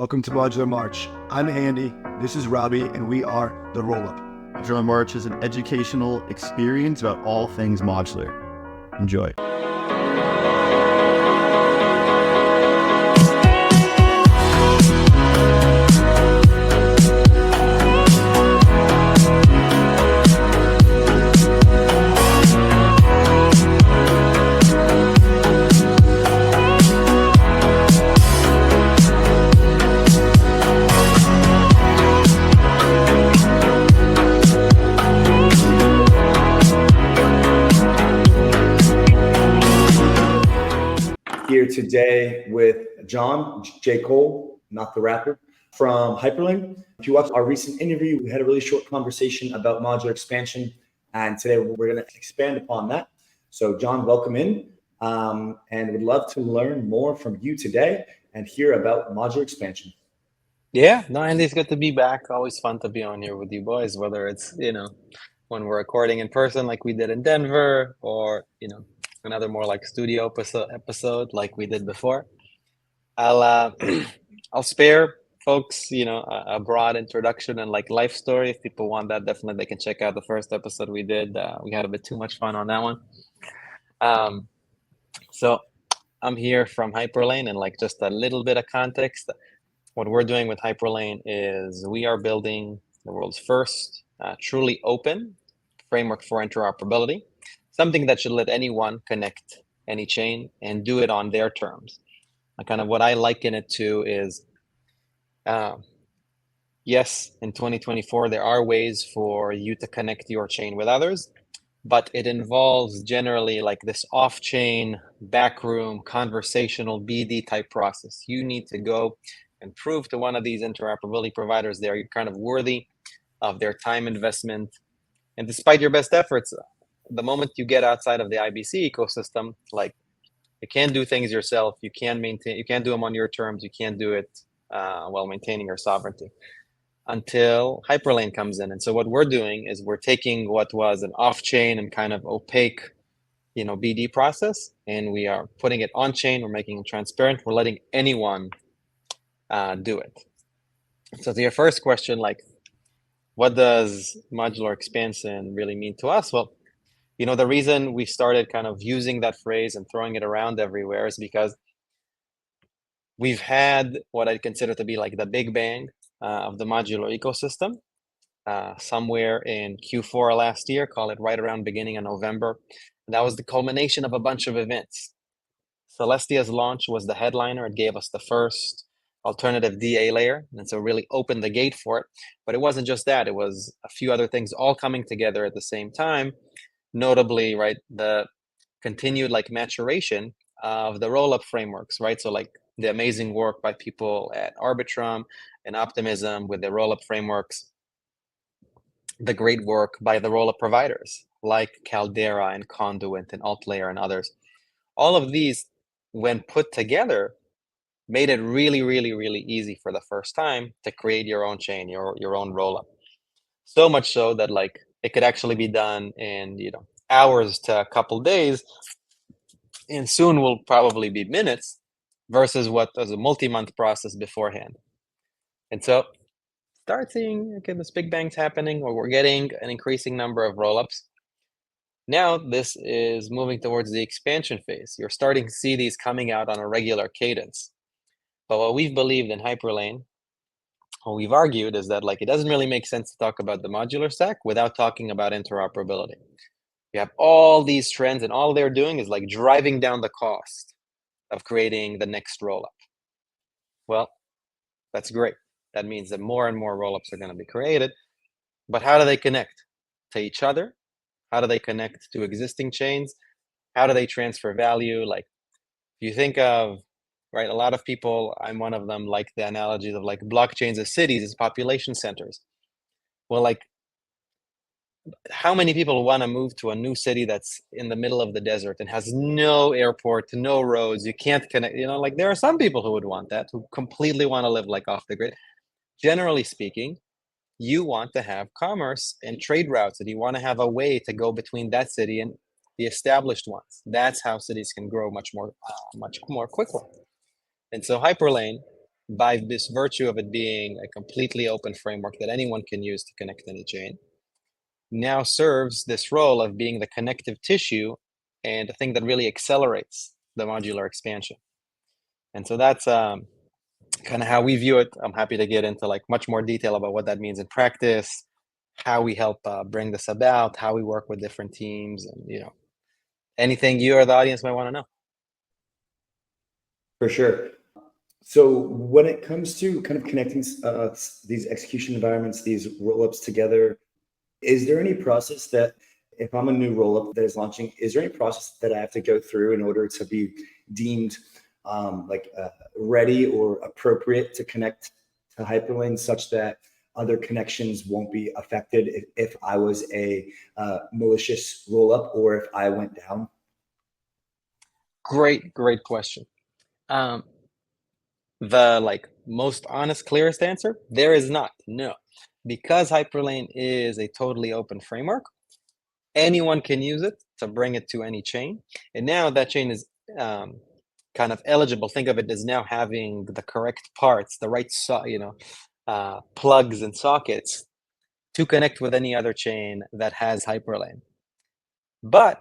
Welcome to Modular March. I'm Andy, this is Robbie, and we are The Rollup. Modular March is an educational experience about all things modular. Enjoy. Here today with Jon Kol, not the rapper, from Hyperlane. If you watched our recent interview, we had a really short conversation about modular expansion, and today we're going to expand upon that. So Jon, welcome in, and would love to learn more from you today and hear about modular expansion. Yeah, no, Andy, it's good to be back. Always fun to be on here with you boys, whether it's, when we're recording in person like we did in Denver, or, another more like studio episode like we did before. I'll I'll spare folks, a broad introduction and like life story. If people want that, definitely they can check out the first episode we did. We had a bit too much fun on that one. So I'm here from Hyperlane, and like just a little bit of context. What we're doing with Hyperlane is we are building the world's first truly open framework for interoperability, something that should let anyone connect any chain and do it on their terms. And kind of what I liken it to is, yes, in 2024, there are ways for you to connect your chain with others, but it involves generally like this off-chain, backroom, conversational BD type process. You need to go and prove to one of these interoperability providers they're kind of worthy of their time investment. And despite your best efforts, the moment you get outside of the IBC ecosystem, like you can't do things yourself, you can't do them on your terms, you can't do it while maintaining your sovereignty until Hyperlane comes in. And so what we're doing is we're taking what was an off-chain and kind of opaque, BD process, and we are putting it on-chain, we're making it transparent, we're letting anyone do it. So to your first question, like, what does modular expansion really mean to us? Well, the reason we started kind of using that phrase and throwing it around everywhere is because we've had what I consider to be like the big bang of the modular ecosystem somewhere in Q4 last year, call it right around beginning of November. And that was the culmination of a bunch of events. Celestia's launch was the headliner. It gave us the first alternative DA layer, and so really opened the gate for it. But it wasn't just that, it was a few other things all coming together at the same time, notably, right, the continued like maturation of the roll-up frameworks, right? So like the amazing work by people at Arbitrum and Optimism with the roll-up frameworks, the great work by the roll-up providers like Caldera and Conduit and AltLayer and others. All of these, when put together, made it really, really, really easy for the first time to create your own chain, your own roll-up. So much so that like it could actually be done in hours to a couple days, and soon will probably be minutes, versus what was a multi-month process beforehand. And so start seeing this big bang's happening, or we're getting an increasing number of roll-ups. Now this is moving towards the expansion phase. You're starting to see these coming out on a regular cadence. But what we've believed in Hyperlane, what we've argued, is that like it doesn't really make sense to talk about the modular stack without talking about interoperability. You have all these trends, and all they're doing is like driving down the cost of creating the next rollup. Well, that's great. That means that more and more rollups are going to be created. But how do they connect to each other? How do they connect to existing chains? How do they transfer value? Like, if you think of, right, a lot of people, I'm one of them, like the analogies of like blockchains as cities, as population centers. Well, like, how many people want to move to a new city that's in the middle of the desert and has no airport, no roads, you can't connect, like there are some people who would want that, who completely want to live like off the grid. Generally speaking, you want to have commerce and trade routes, and you want to have a way to go between that city and the established ones. That's how cities can grow much more quickly. And so Hyperlane by this virtue of it being a completely open framework that anyone can use to connect any chain, now serves this role of being the connective tissue and the thing that really accelerates the modular expansion. And so that's kind of how we view it. I'm happy to get into like much more detail about what that means in practice, how we help bring this about, how we work with different teams, and anything you or the audience might want to know. For sure. So when it comes to kind of connecting these execution environments, these rollups together, is there any process that, if I'm a new rollup that is launching, is there any process that I have to go through in order to be deemed ready or appropriate to connect to Hyperlane, such that other connections won't be affected if I was a malicious rollup or if I went down? Great question. The most honest, clearest answer, there is not. No, because Hyperlane is a totally open framework, anyone can use it to bring it to any chain. And now that chain is kind of eligible. Think of it as now having the correct parts, the right plugs and sockets to connect with any other chain that has Hyperlane. But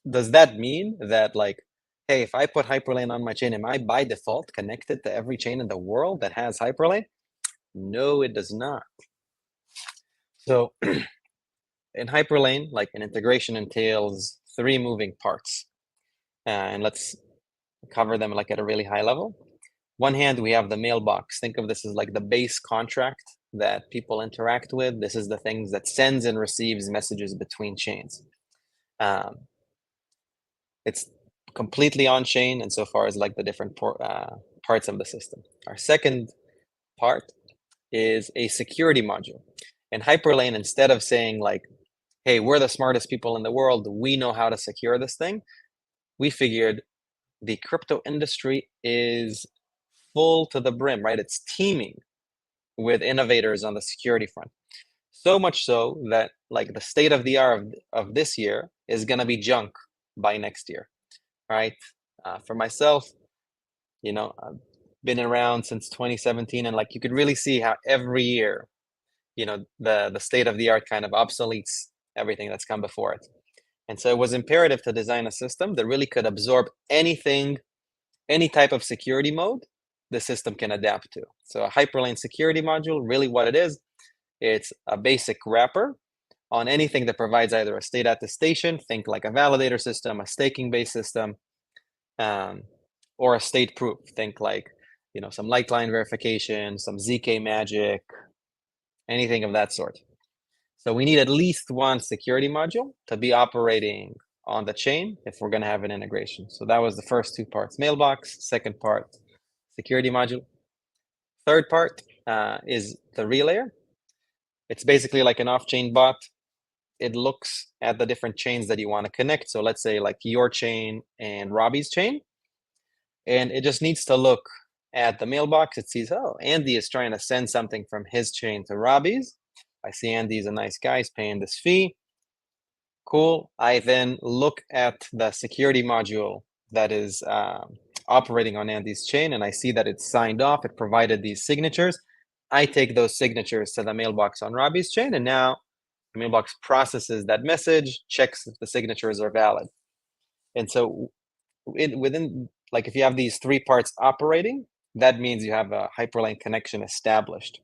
does that mean that hey, if I put Hyperlane on my chain, am I by default connected to every chain in the world that has Hyperlane? No, it does not. So in Hyperlane, an integration entails 3 moving parts. And let's cover them at a really high level. One hand, we have the mailbox. Think of this as the base contract that people interact with. This is the things that sends and receives messages between chains. It's completely on-chain insofar as the different parts of the system. Our second part is a security module. In Hyperlane, instead of saying hey, we're the smartest people in the world, we know how to secure this thing, we figured the crypto industry is full to the brim, right? It's teeming with innovators on the security front. So much so that the state of the art of this year is going to be junk by next year, right? For myself, I've been around since 2017, and you could really see how every year, the state of the art kind of obsoletes everything that's come before it. And so it was imperative to design a system that really could absorb anything, any type of security mode the system can adapt to. So a Hyperlane security module, really what it is, it's a basic wrapper on anything that provides either a state attestation, think like a validator system, a staking-based system, or a state proof, think some Lightline verification, some ZK magic, anything of that sort. So we need at least one security module to be operating on the chain if we're going to have an integration. So that was the first 2 parts, mailbox. Second part, security module. Third part is the relayer. It's basically like an off-chain bot. It looks at the different chains that you want to connect. So let's say your chain and Robbie's chain. And it just needs to look at the mailbox. It sees, oh, Andy is trying to send something from his chain to Robbie's. I see Andy's a nice guy, he's paying this fee. Cool. I then look at the security module that is operating on Andy's chain, and I see that it's signed off. It provided these signatures. I take those signatures to the mailbox on Robbie's chain, and now the mailbox processes that message, checks if the signatures are valid. And so within, if you have these 3 parts operating, that means you have a Hyperlane connection established.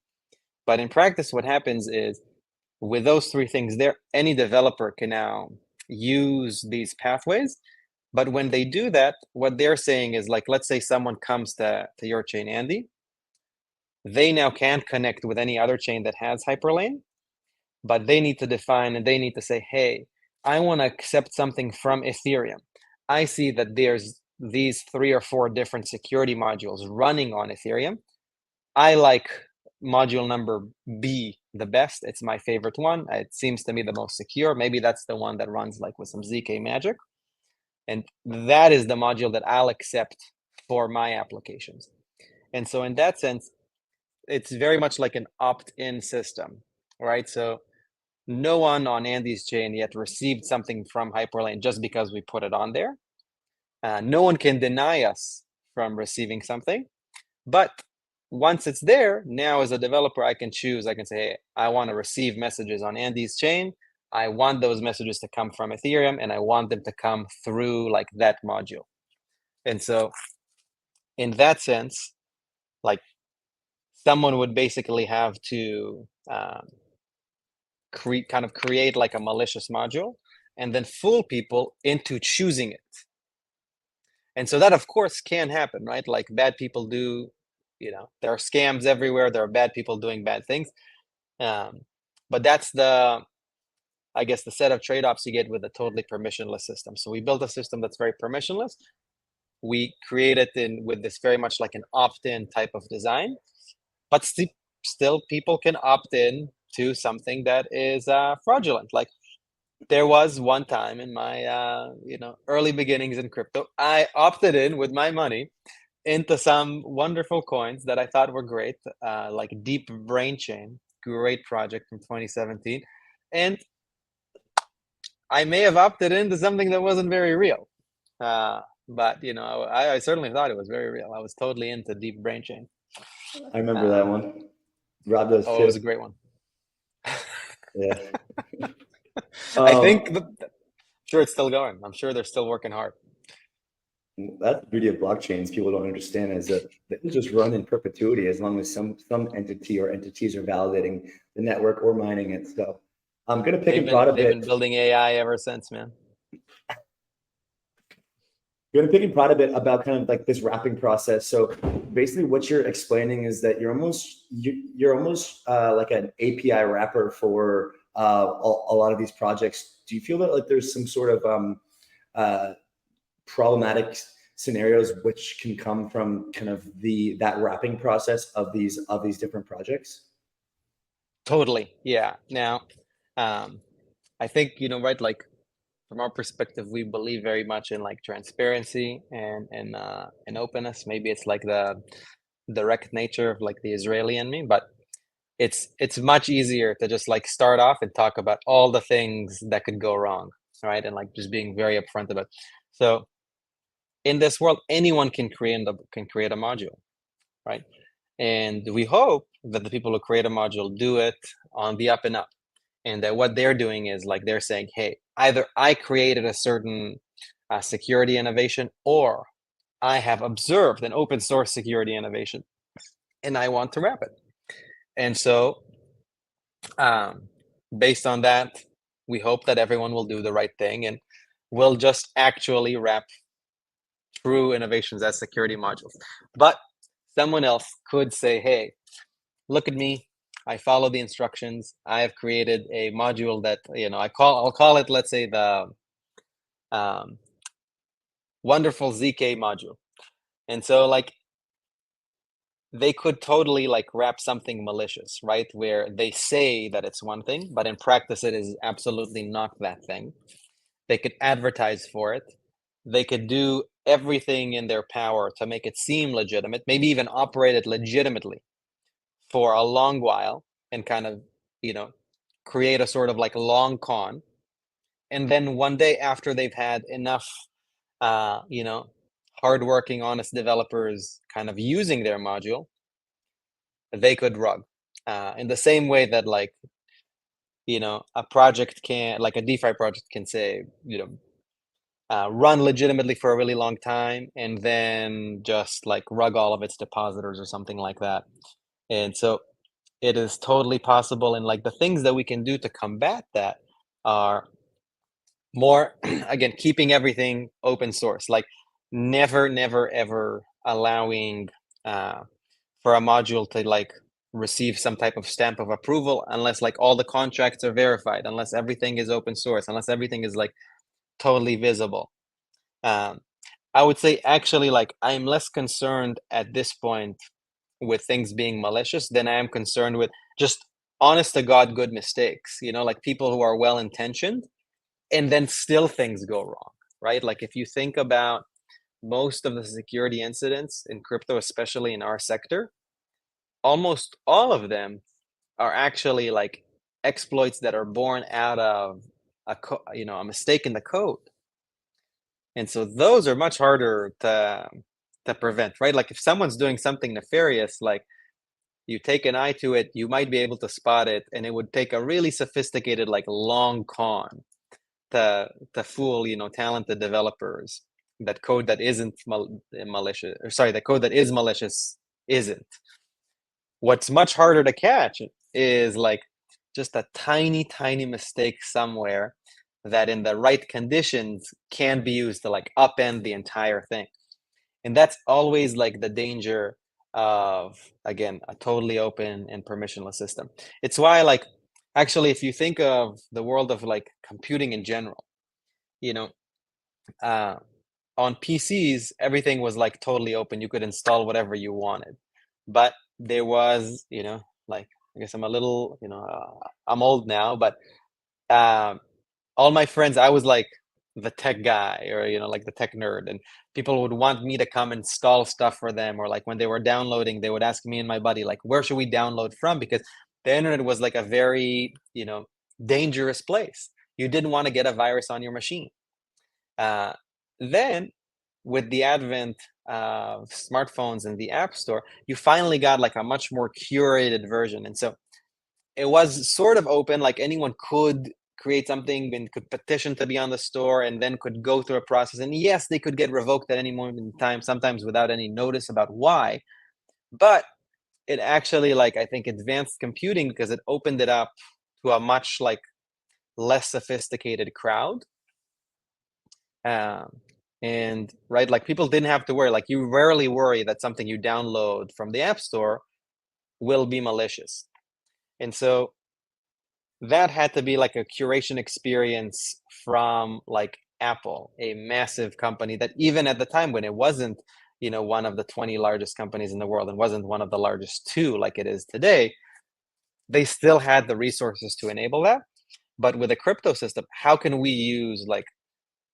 But in practice, what happens is with those 3 things there, any developer can now use these pathways. But when they do that, what they're saying is let's say someone comes to your chain, Andy, they now can't connect with any other chain that has Hyperlane, but they need to define and they need to say, hey, I want to accept something from Ethereum. I see that there's these 3 or 4 different security modules running on Ethereum. I like module number B the best. It's my favorite one. It seems to me the most secure. Maybe that's the one that runs with some ZK magic. And that is the module that I'll accept for my applications. And so in that sense, it's very much like an opt-in system, right? So no one on Andy's chain yet received something from Hyperlane just because we put it on there. No one can deny us from receiving something, but once it's there, now as a developer, I can choose. I can say, hey, I want to receive messages on Andy's chain. I want those messages to come from Ethereum, and I want them to come through like that module. And so in that sense, like someone would basically have to create like a malicious module and then fool people into choosing it. And so that, of course, can happen, right? Like bad people do, there are scams everywhere. There are bad people doing bad things. But that's I guess, the set of trade-offs you get with a totally permissionless system. So we built a system that's very permissionless. We create it with this very much like an opt-in type of design, but still people can opt in to something that is fraudulent. Like there was one time in my early beginnings in crypto, I opted in with my money into some wonderful coins that I thought were great, like Deep Brain Chain, great project from 2017, and I may have opted into something that wasn't very real. But I certainly thought it was very real. I was totally into Deep Brain Chain. I remember that one. Rob does too. It was a great one. Yeah. I think sure it's still going. I'm sure they're still working hard. That's the beauty of blockchains. People don't understand is that they just run in perpetuity as long as some entity or entities are validating the network or mining it. So I'm gonna pick and prod a bit. They've been building AI ever since, man. You're gonna pick and prod a bit about kind of like this wrapping process. So basically, what you're explaining is that you're almost like an API wrapper for a lot of these projects. Do you feel that like there's some sort of problematic scenarios which can come from kind of that wrapping process of these different projects? Totally, yeah. Now, I think right, like from our perspective, we believe very much in like transparency and openness. Maybe it's like the direct nature of like the Israeli in me, but it's much easier to just like start off and talk about all the things that could go wrong, right? And like just being very upfront about. So in this world, anyone can create a module, right? And we hope that the people who create a module do it on the up and up, and that what they're doing is like they're saying, hey, either I created a certain security innovation, or I have observed an open source security innovation, and I want to wrap it. And so based on that, we hope that everyone will do the right thing and will just actually wrap true innovations as security modules. But someone else could say, hey, look at me. I follow the instructions. I have created a module that, I'll call it, let's say, the wonderful ZK module. And so like they could totally like wrap something malicious, right? Where they say that it's one thing, but in practice, it is absolutely not that thing. They could advertise for it. They could do everything in their power to make it seem legitimate, maybe even operate it legitimately for a long while and kind of, create a sort of like long con. And then one day after they've had enough, hardworking, honest developers kind of using their module, they could rug. In the same way that like, a project can, like a DeFi project can say, run legitimately for a really long time and then just like rug all of its depositors or something like that. And so it is totally possible. And like the things that we can do to combat that are more, again, keeping everything open source, like never, ever allowing for a module to like receive some type of stamp of approval unless like all the contracts are verified, unless everything is open source, unless everything is like totally visible. I would say actually like I'm less concerned at this point with things being malicious than I am concerned with just honest to God good mistakes, like people who are well intentioned and then still things go wrong, right? Like if you think about most of the security incidents in crypto, especially in our sector, almost all of them are actually like exploits that are born out of a mistake in the code. And so those are much harder to prevent, right? Like if someone's doing something nefarious, like you take an eye to it, you might be able to spot it, and it would take a really sophisticated, like long con to fool, talented developers that code that isn't malicious, or sorry, the code that is malicious isn't. What's much harder to catch is like just a tiny, tiny mistake somewhere that in the right conditions can be used to like upend the entire thing. And that's always like the danger of, again, a totally open and permissionless system. It's why, like, actually, if you think of the world of like computing in general, on PCs, everything was like totally open. You could install whatever you wanted. But there was, like, I guess I'm a little, I'm old now, but all my friends, I was like the tech guy, or like the tech nerd, and people would want me to come install stuff for them, or like when they were downloading, they would ask me and my buddy, like, where should we download from? Because the internet was like a very dangerous place. You didn't want to get a virus on your machine. Then with the advent of smartphones and the app store, you finally got like a much more curated version. And so it was sort of open, like anyone could create something and could petition to be on the store, and then could go through a process. And yes, they could get revoked at any moment in time, sometimes without any notice about why. But it actually, like, I think advanced computing because it opened it up to a much like less sophisticated crowd. And right, like people didn't have to worry. Like you rarely worry that something you download from the app store will be malicious. And so that had to be like a curation experience from like Apple, a massive company that even at the time when it wasn't, one of the 20 largest companies in the world and wasn't one of the largest 2 like it is today, they still had the resources to enable that. But with a crypto system, how can we use like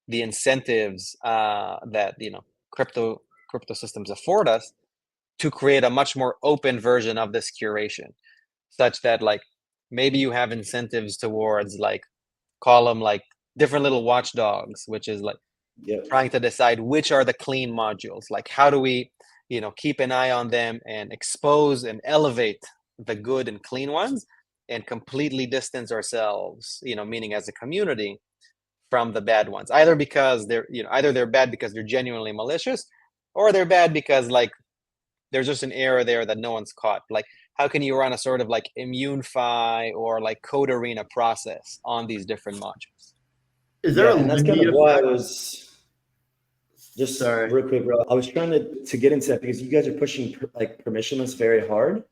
the incentives that crypto systems afford us to create a much more open version of this curation, such that like maybe you have incentives towards like call them like different little watchdogs, which is like trying to decide which are the clean modules. Like how do we keep an eye on them and expose and elevate the good and clean ones, and completely distance ourselves, meaning as a community, from the bad ones, either because they're bad because they're genuinely malicious, or they're bad because like there's just an error there that no one's caught. Like how can you run a sort of like ImmuneFi or like Code Arena process on these different modules? Is there and that's kind of why I was just real quick, bro. I was trying to get into that because you guys are pushing like permissionless very hard,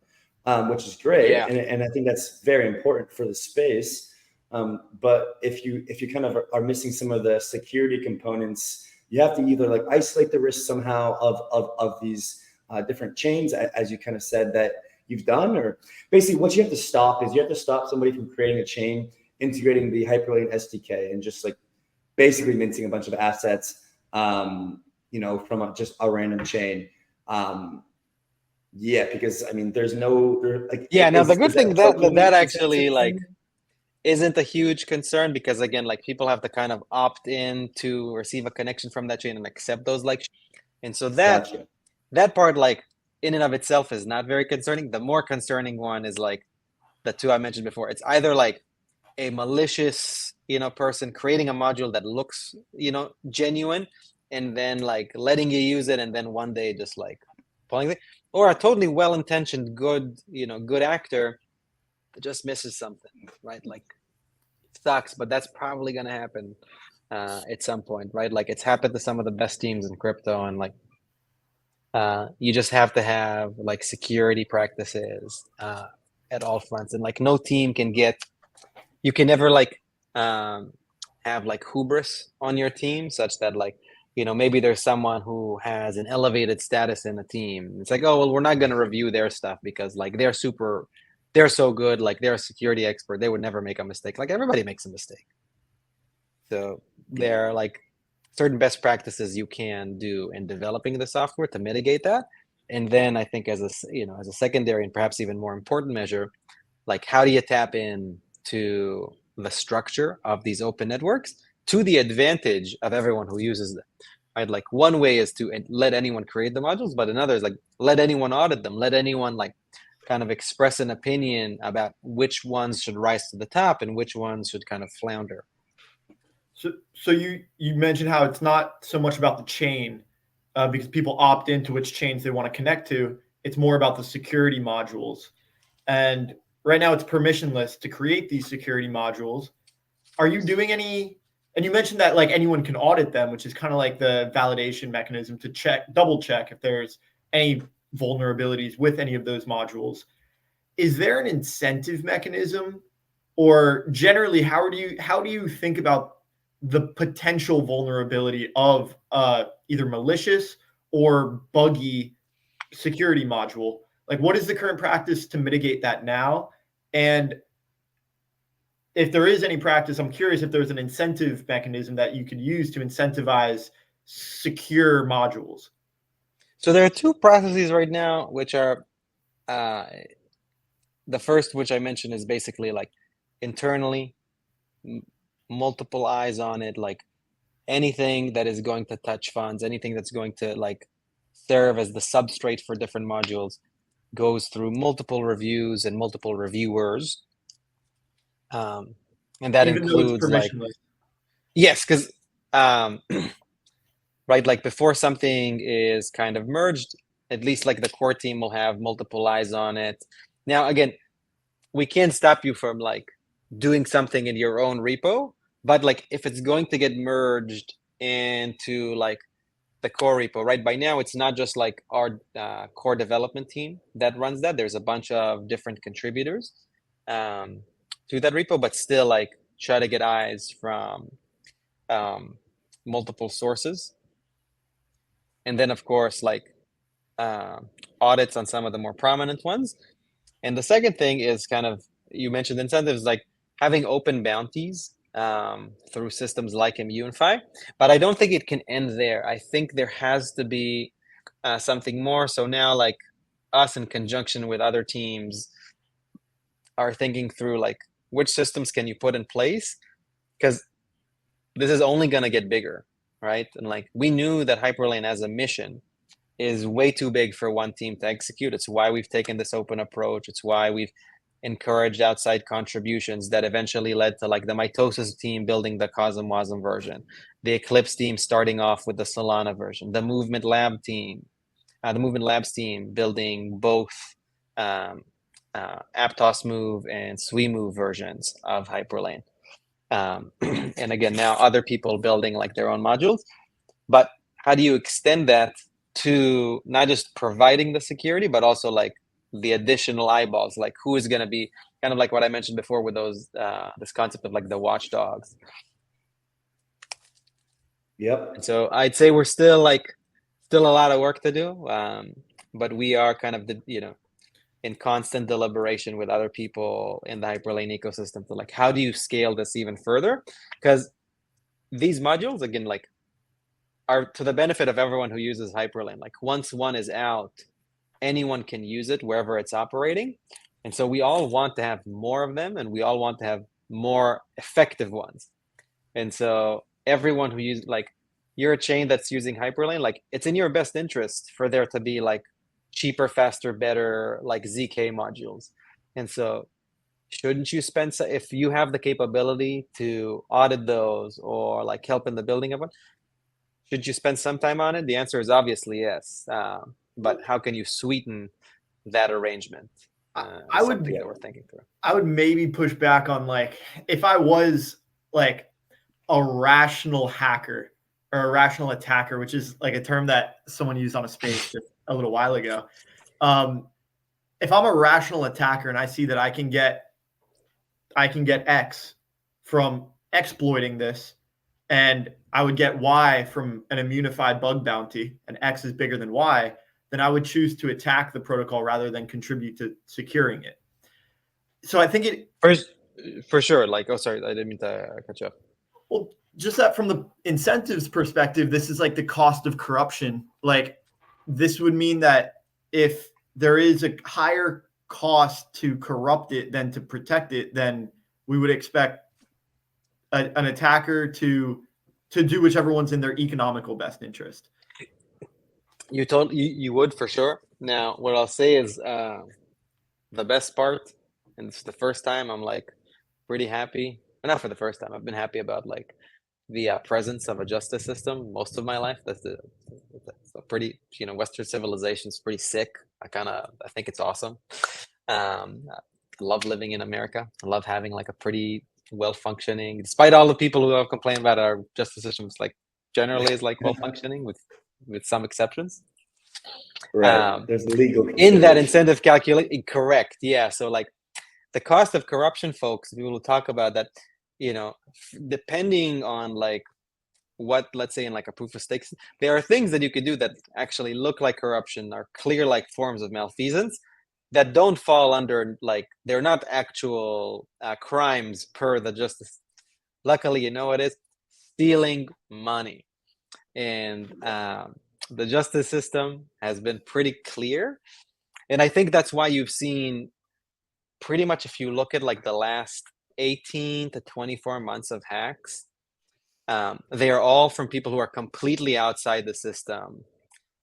which is great, and I think that's very important for the space. But if you kind of are missing some of the security components, you have to either like isolate the risk somehow of these different chains, as you kind of said that you've done, or basically what you have to stop is you have to stop somebody from creating a chain, integrating the Hyperlane SDK, and just like basically minting a bunch of assets, from just a random chain. Because I mean, there's no like. Now the good thing that actually like isn't a huge concern, because again, like people have to kind of opt in to receive a connection from that chain and accept those like, and so that part like in and of itself is not very concerning. The more concerning one is like the 2 I mentioned before. It's either like a malicious person creating a module that looks genuine, and then like letting you use it, and then one day just like pulling it, or a totally well-intentioned good actor just misses something, right? Like it sucks, but that's probably going to happen at some point, right? Like it's happened to some of the best teams in crypto, and like you just have to have like security practices at all fronts, and like no team can you can never like have like hubris on your team, such that like maybe there's someone who has an elevated status in the team. It's like, oh well, we're not going to review their stuff because like they're so good, like they're a security expert, they would never make a mistake. Like everybody makes a mistake. So there are like certain best practices you can do in developing the software to mitigate that. And then I think as a secondary and perhaps even more important measure, like how do you tap in to the structure of these open networks to the advantage of everyone who uses them, right? Like one way is to let anyone create the modules, but another is like let anyone audit them, let anyone like kind of express an opinion about which ones should rise to the top and which ones should kind of flounder. So you mentioned how it's not so much about the chain because people opt into which chains they want to connect to. It's more about the security modules. And right now it's permissionless to create these security modules. Are you doing any, and you mentioned that like anyone can audit them, which is kind of like the validation mechanism to double check if there's any vulnerabilities with any of those modules. Is there an incentive mechanism, or generally how do you think about the potential vulnerability of either malicious or buggy security module? Like, what is the current practice to mitigate that now? And if there is any practice, I'm curious if there's an incentive mechanism that you could use to incentivize secure modules. So there are two processes right now, which are the first, which I mentioned, is basically like internally, multiple eyes on it, like anything that is going to touch funds, anything that's going to like serve as the substrate for different modules goes through multiple reviews and multiple reviewers. And that Even includes like, yes, because right, like before something is kind of merged, at least like the core team will have multiple eyes on it. Now, again, we can't stop you from like doing something in your own repo, but like if it's going to get merged into like the core repo, right? By now, it's not just like our core development team that runs that. There's a bunch of different contributors to that repo, but still like try to get eyes from multiple sources. And then, of course, like audits on some of the more prominent ones. And the second thing is kind of, you mentioned incentives, like having open bounties through systems like Immunify. But I don't think it can end there. I think there has to be something more. So now, like us in conjunction with other teams are thinking through like which systems can you put in place? Because this is only going to get bigger, right? And like we knew that Hyperlane as a mission is way too big for one team to execute. It's why we've taken this open approach. It's why we've encouraged outside contributions that eventually led to like the Mitosis team building the Cosm Wasm version, the Eclipse team starting off with the Solana version, the Movement Labs team building both Aptos Move and Sui Move versions of Hyperlane. And again, now other people building like their own modules. But how do you extend that to not just providing the security, but also like the additional eyeballs, like who is going to be kind of like what I mentioned before with those, this concept of like the watchdogs. Yep. And so I'd say we're still a lot of work to do. But we are kind of in constant deliberation with other people in the Hyperlane ecosystem to like, how do you scale this even further? Because these modules, again, like are to the benefit of everyone who uses Hyperlane. Like once one is out, anyone can use it wherever it's operating. And so we all want to have more of them, and we all want to have more effective ones. And so everyone who uses, like you're a chain that's using Hyperlane, like it's in your best interest for there to be like cheaper, faster, better, like ZK modules. And so shouldn't you spend, if you have the capability to audit those or like help in the building of one, should you spend some time on it? The answer is obviously yes. But how can you sweeten that arrangement? I would that we're thinking through. I would maybe push back on like, if I was like a rational hacker or a rational attacker, which is like a term that someone used on a space just a little while ago. If I'm a rational attacker and I see that I can get X from exploiting this, and I would get Y from an immunified bug bounty, and X is bigger than Y, then I would choose to attack the protocol rather than contribute to securing it. So I think it for sure. Like, oh, sorry, I didn't mean to cut you off. Well, just that from the incentives perspective, this is like the cost of corruption. Like this would mean that if there is a higher cost to corrupt it than to protect it, then we would expect an attacker to do whichever one's in their economical best interest. You would for sure. Now, what I'll say is the best part, and it's the first time I'm like pretty happy. Not for the first time. I've been happy about like the presence of a justice system most of my life. That's a pretty, Western civilization is pretty sick. I think it's awesome. I love living in America. I love having like a pretty well-functioning, despite all the people who have complained about our justice systems, like generally is like well-functioning with some exceptions. Right. There's legal in that consideration. incentive calculation, correct. Yeah. So like the cost of corruption, folks, we will talk about that, depending on like what, let's say in like a proof of stake, there are things that you could do that actually look like corruption, are clear like forms of malfeasance that don't fall under, like, they're not actual crimes per the justice. Luckily, you know what it is? Stealing money. And the justice system has been pretty clear. And I think that's why you've seen pretty much, if you look at like the last 18 to 24 months of hacks, they are all from people who are completely outside the system,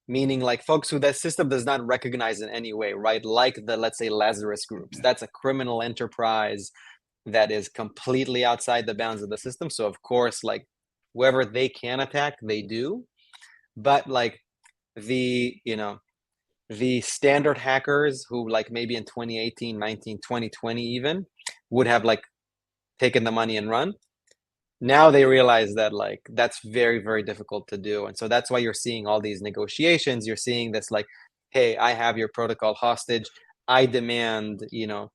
meaning like folks who that system does not recognize in any way, right? Like the, let's say, Lazarus groups. That's a criminal enterprise that is completely outside the bounds of the system. So of course, like whoever they can attack, they do. But like the standard hackers who like maybe in 2018, 19, 2020 even would have like taken the money and run. Now they realize that like that's very, very difficult to do. And so that's why you're seeing all these negotiations. You're seeing this like, hey, I have your protocol hostage. I demand, you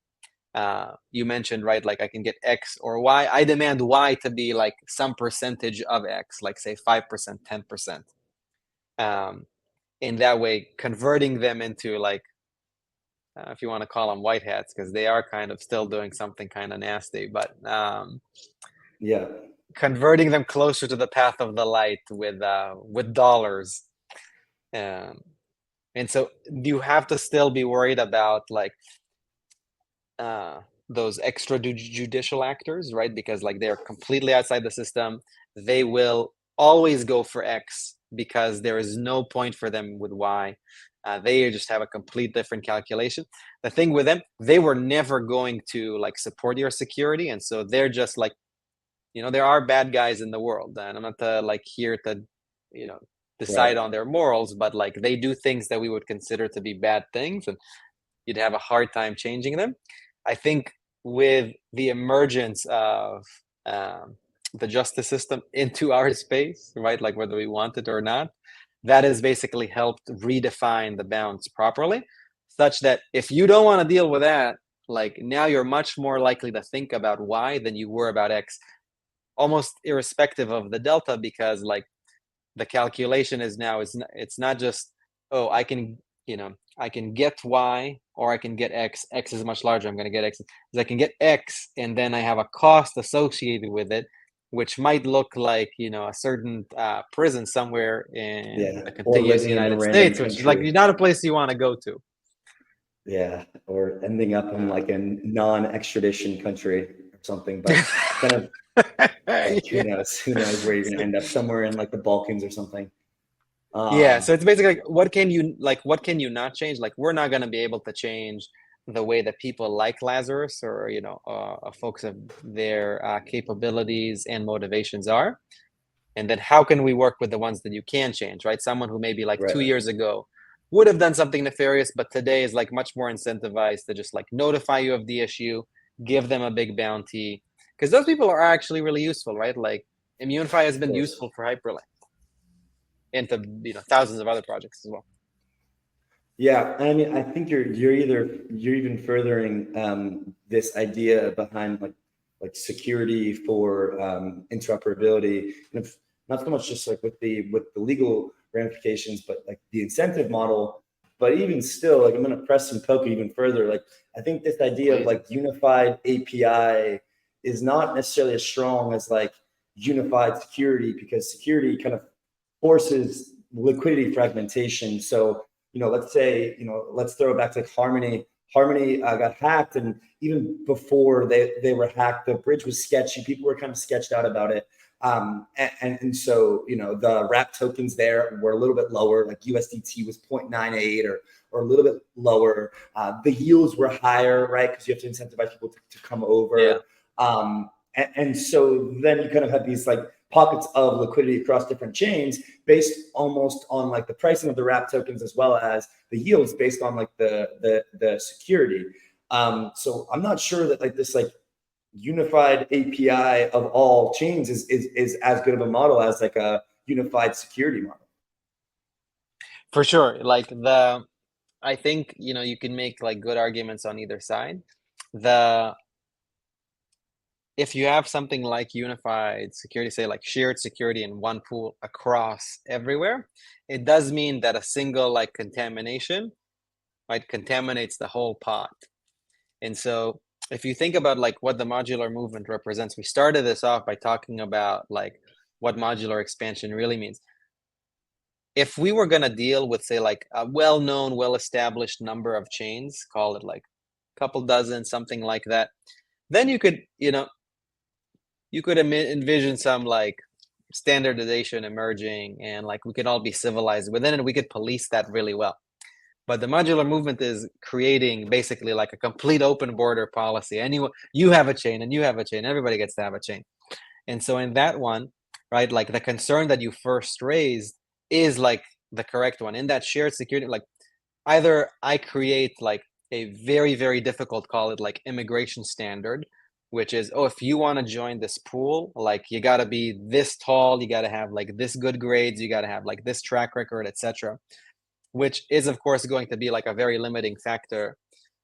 mentioned, right, like I can get X or Y. I demand Y to be like some percentage of X, like say 5%, 10%. In that way, converting them into like, if you want to call them white hats, because they are kind of still doing something kind of nasty, but yeah, converting them closer to the path of the light with dollars. And so you have to still be worried about like those extrajudicial actors, right? Because like they're completely outside the system. They will always go for X because there is no point for them with Y. They just have a complete different calculation. The thing with them, they were never going to like support your security. And so they're just like, there are bad guys in the world, and I'm not like here to, decide on their morals, but like they do things that we would consider to be bad things, and you'd have a hard time changing them. I think with the emergence of the justice system into our space, right, like whether we want it or not, that has basically helped redefine the bounds properly, such that if you don't want to deal with that, like now you're much more likely to think about Y than you were about X, almost irrespective of the delta, because like the calculation is now it's not just, oh, I can get Y or I can get X. X is much larger. I'm going to get X. I can get X, and then I have a cost associated with it, which might look like a certain prison somewhere in the contiguous United States, which is like not a place you want to go to. Yeah, or ending up in like a non-extradition country or something, but kind of. Like, who knows where you're gonna end up, somewhere in like the Balkans or something. Yeah, so it's basically like, what can you not change? Like, we're not going to be able to change the way that people like Lazarus or folks of their capabilities and motivations are, and then how can we work with the ones that you can change, right? Someone who maybe like 2 years ago would have done something nefarious, but today is like much more incentivized to just like notify you of the issue, give them a big bounty. Because those people are actually really useful, right? Like Immunify has been useful for Hyperlane and to thousands of other projects as well. Yeah, I mean, I think you're even furthering this idea behind like security for interoperability, and not so much just like with the legal ramifications, but like the incentive model. But even still, like I'm going to press and poke even further. Like I think this idea of like unified API is not necessarily as strong as like unified security, because security kind of forces liquidity fragmentation. So, let's say, let's throw it back to like Harmony. Harmony got hacked, and even before they were hacked, the bridge was sketchy. People were kind of sketched out about it. And so, the wrap tokens there were a little bit lower, like USDT was 0.98 or a little bit lower. The yields were higher, right? Because you have to incentivize people to come over. Yeah. And so then you kind of have these like pockets of liquidity across different chains based almost on like the pricing of the wrap tokens as well as the yields based on like the security. So I'm not sure that like this like unified API of all chains is as good of a model as like a unified security model. For sure. I think, you can make like good arguments on either side. If you have something like unified security, say like shared security in one pool across everywhere, it does mean that a single like contamination, right, contaminates the whole pot. And so if you think about like what the modular movement represents, we started this off by talking about like what modular expansion really means. If we were going to deal with, say, like a well-known, well-established number of chains, call it like a couple dozen, something like that, then you could, envision some like standardization emerging, and like we could all be civilized within it. We could police that really well. But the modular movement is creating basically like a complete open border policy. Anyone, you have a chain and you have a chain, everybody gets to have a chain. And so in that one, right, like the concern that you first raised is like the correct one. In that shared security, like either I create like a very, very difficult, call it like immigration standard, which is, if you want to join this pool, like you got to be this tall, you got to have like this good grades, you got to have like this track record, etc., which is of course going to be like a very limiting factor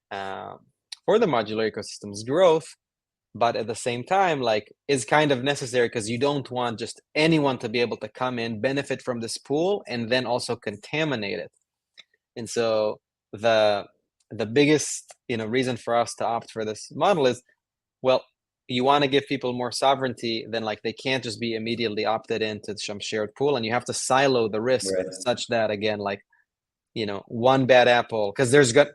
for the modular ecosystem's growth. But at the same time, like is kind of necessary because you don't want just anyone to be able to come in, benefit from this pool, and then also contaminate it. And so the biggest reason for us to opt for this model is, well, you want to give people more sovereignty, then like they can't just be immediately opted into some shared pool, and you have to silo the risk such that, again, like one bad apple, because there's going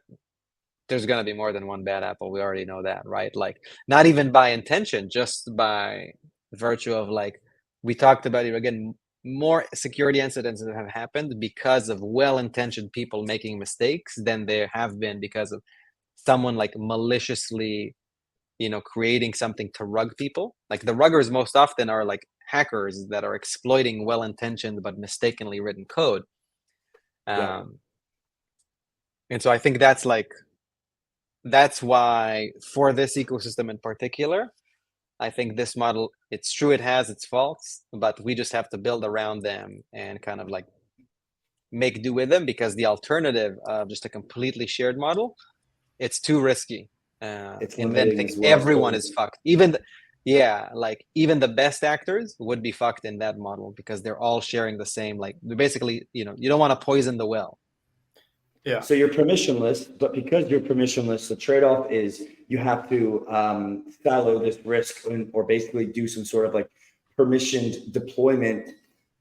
to be more than one bad apple. We already know that, right? Like not even by intention, just by virtue of like we talked about it again, more security incidents that have happened because of well-intentioned people making mistakes than there have been because of someone like maliciously creating something to rug people. Like the ruggers most often are like hackers that are exploiting well-intentioned but mistakenly written code. And so I think that's why for this ecosystem in particular, I think this model, it's true, it has its faults, but we just have to build around them and kind of like make do with them, because the alternative of just a completely shared model, it's too risky. And then everyone is fucked. Even the best actors would be fucked in that model because they're all sharing the same, like basically, you don't want to poison the well. Yeah. So you're permissionless, but because you're permissionless, the trade-off is you have to fallow this risk or basically do some sort of like permissioned deployment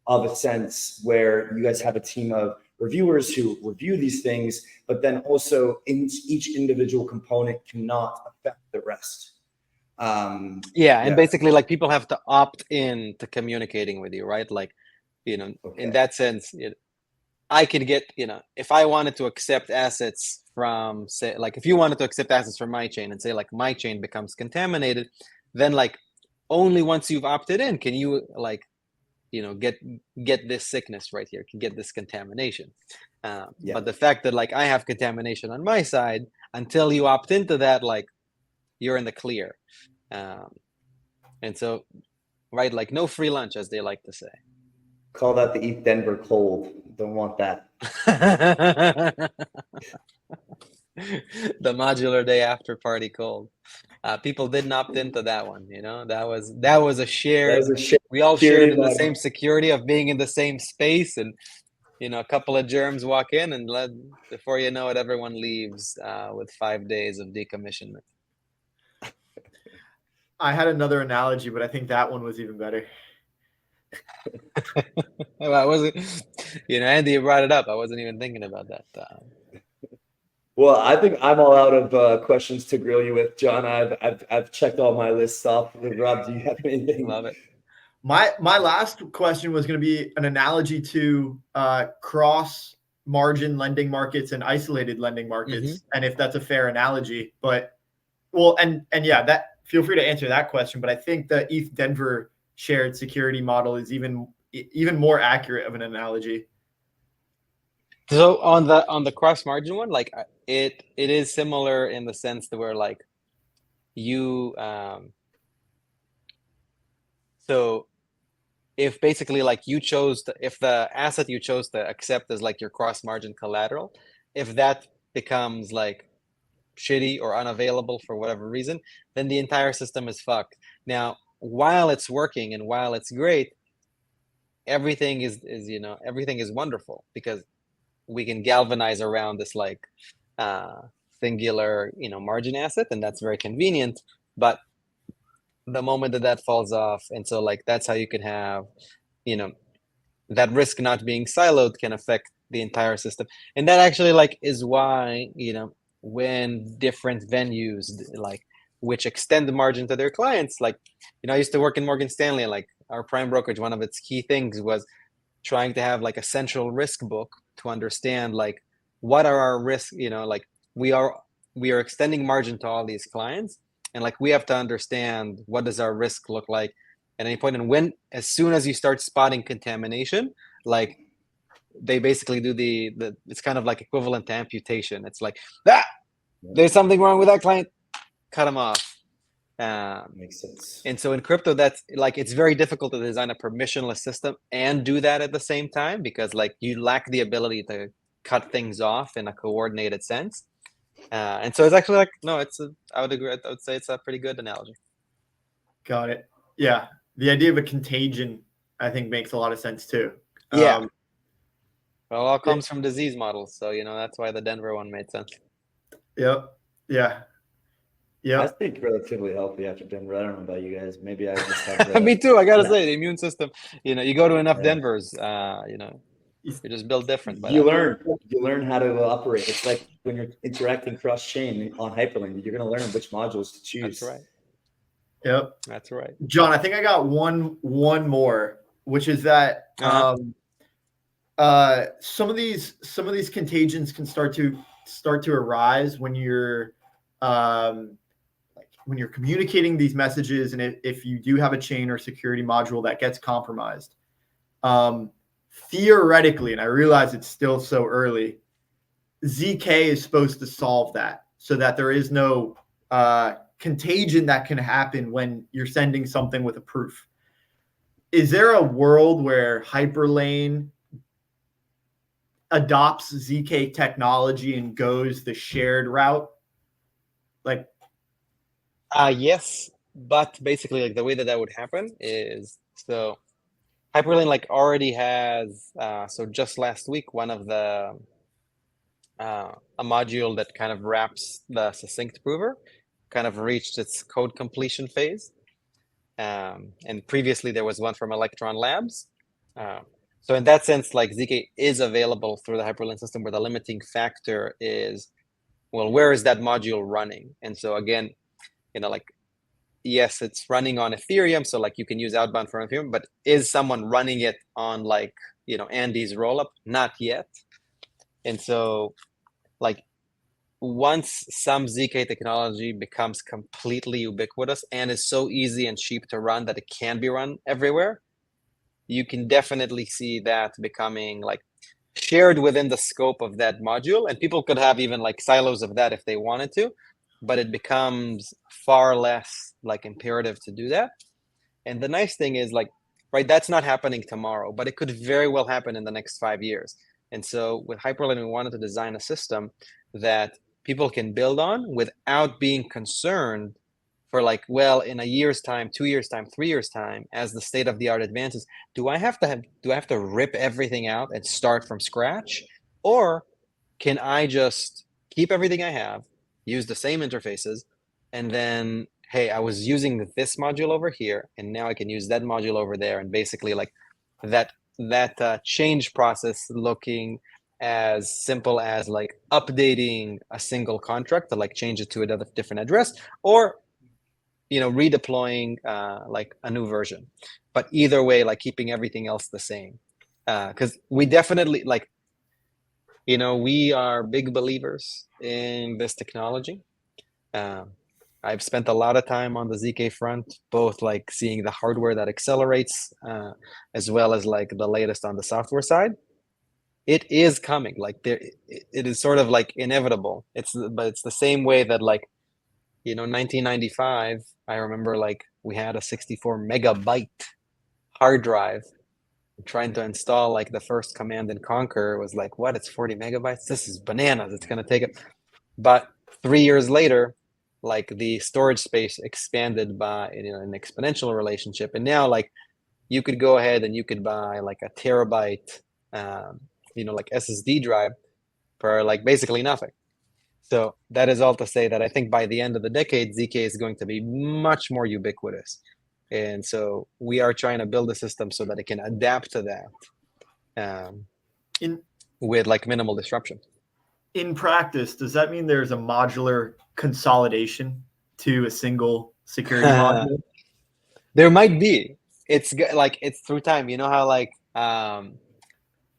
of a sense where you guys have a team of reviewers who review these things, but then also in each individual component cannot affect the rest. And basically like people have to opt in to communicating with you, right? Like, in that sense, I could get, if I wanted to accept assets from, say, like if you wanted to accept assets from my chain and say like my chain becomes contaminated, then like only once you've opted in can you like, get this sickness right here, can get this contamination. But the fact that like I have contamination on my side, until you opt into that, like you're in the clear. And so, right, like no free lunch, as they like to say. Call that the Eat Denver cold. Don't want that. The modular day after party cold. People didn't opt into that one. That was a shared. We all shared in the same security of being in the same space, and a couple of germs walk in, and before you know it, everyone leaves with 5 days of decommissionment. I had another analogy, but I think that one was even better. Well, I wasn't, Andy brought it up. I wasn't even thinking about that. Well, I think I'm all out of questions to grill you with, John. I've checked all my lists off. Rob, do you have anything? Love it. My last question was going to be an analogy to cross margin lending markets and isolated lending markets, and if that's a fair analogy. But well, and yeah, that feel free to answer that question. But I think the ETH Denver shared security model is even more accurate of an analogy. So on the cross margin one, like it is similar in the sense that where like you so if basically like you chose if the asset you chose to accept as like your cross margin collateral, if that becomes like shitty or unavailable for whatever reason, then the entire system is fucked. Now, while it's working and while it's great, everything is everything is wonderful because we can galvanize around this like singular margin asset, and that's very convenient. But the moment that falls off, and so like that's how you can have that risk not being siloed can affect the entire system. And that actually like is why when different venues like which extend the margin to their clients, like I used to work in Morgan Stanley, and like our prime brokerage, one of its key things was trying to have like a central risk book to understand like what are our risks, like we are extending margin to all these clients, and like we have to understand what does our risk look like at any point. And when as soon as you start spotting contamination, like they basically do the it's kind of like equivalent to amputation. It's like there's something wrong with that client, cut them off. Makes sense. And so in crypto, that's like it's very difficult to design a permissionless system and do that at the same time, because like you lack the ability to cut things off in a coordinated sense. And so it's actually like I would agree. I would say it's a pretty good analogy. Got it. Yeah, the idea of a contagion, I think, makes a lot of sense too. Yeah. Well, it all comes from disease models, so that's why the Denver one made sense. Yep. Yeah. Yeah. I think relatively healthy after Denver. I don't know about you guys. Maybe I just have Me too. I gotta say, the immune system. You go to enough Denvers. You just build different. You learn how to operate. It's like when you're interacting cross chain on Hyperlane, you're gonna learn which modules to choose. That's right. Yep. That's right. John, I think I got one more, which is that some of these contagions can start to arise when you're when you're communicating these messages, and if you do have a chain or security module that gets compromised. Theoretically, and I realize it's still so early, ZK is supposed to solve that so that there is no contagion that can happen when you're sending something with a proof. Is there a world where Hyperlane adopts ZK technology and goes the shared route? Like, yes, but basically, like the way that would happen is so Hyperlane like already has. So just last week, one of the a module that kind of wraps the succinct prover kind of reached its code completion phase. And previously there was one from Electron Labs. So in that sense, like ZK is available through the Hyperlane system, where the limiting factor is, well, where is that module running? And so again, like, yes, it's running on Ethereum, so like you can use outbound from Ethereum, but is someone running it on like, Andy's rollup? Not yet. And so like once some ZK technology becomes completely ubiquitous and is so easy and cheap to run that it can be run everywhere, you can definitely see that becoming like shared within the scope of that module. And people could have even like silos of that if they wanted to, but it becomes far less like imperative to do that. And the nice thing is like, right, that's not happening tomorrow, but it could very well happen in the next 5 years. And so with Hyperlane, we wanted to design a system that people can build on without being concerned for like, well, in a year's time, 2 years time, 3 years time, as the state of the art advances, do I have to rip everything out and start from scratch? Or can I just keep everything I have, use the same interfaces, and then, hey, I was using this module over here, and now I can use that module over there, and basically like that change process looking as simple as like updating a single contract to like change it to a different address, or redeploying like a new version. But either way, like keeping everything else the same. Because we definitely like, we are big believers in this technology. I've spent a lot of time on the ZK front, both like seeing the hardware that accelerates, as well as like the latest on the software side. It is coming. Like it is sort of like inevitable. But it's the same way that like, 1995. I remember like we had a 64 megabyte hard drive. Trying to install like the first Command and Conquer was like, what? It's 40 megabytes. This is bananas. It's gonna take it. But 3 years later, like the storage space expanded by an exponential relationship, and now like you could go ahead and you could buy like a terabyte, like SSD drive for like basically nothing. So that is all to say that I think by the end of the decade, ZK is going to be much more ubiquitous. And so we are trying to build a system so that it can adapt to that with like minimal disruption. In practice, does that mean there's a modular consolidation to a single security module? There might be. It's like it's through time. You know how like a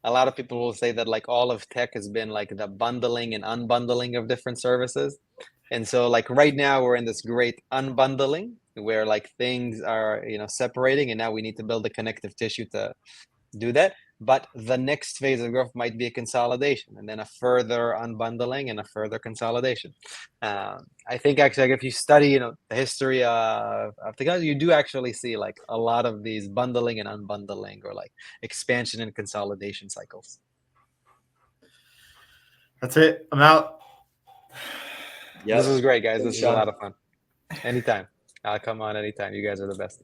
lot of people will say that like all of tech has been like the bundling and unbundling of different services. And so like right now we're in this great unbundling where like things are, separating, and now we need to build a connective tissue to do that. But the next phase of growth might be a consolidation, and then a further unbundling and a further consolidation. I think actually, like, if you study, the history of technology, you do actually see like a lot of these bundling and unbundling, or like expansion and consolidation cycles. That's it. I'm out. Yep. This was great, guys. This is a Sean. lot of fun. Anytime. I'll come on anytime. You guys are the best.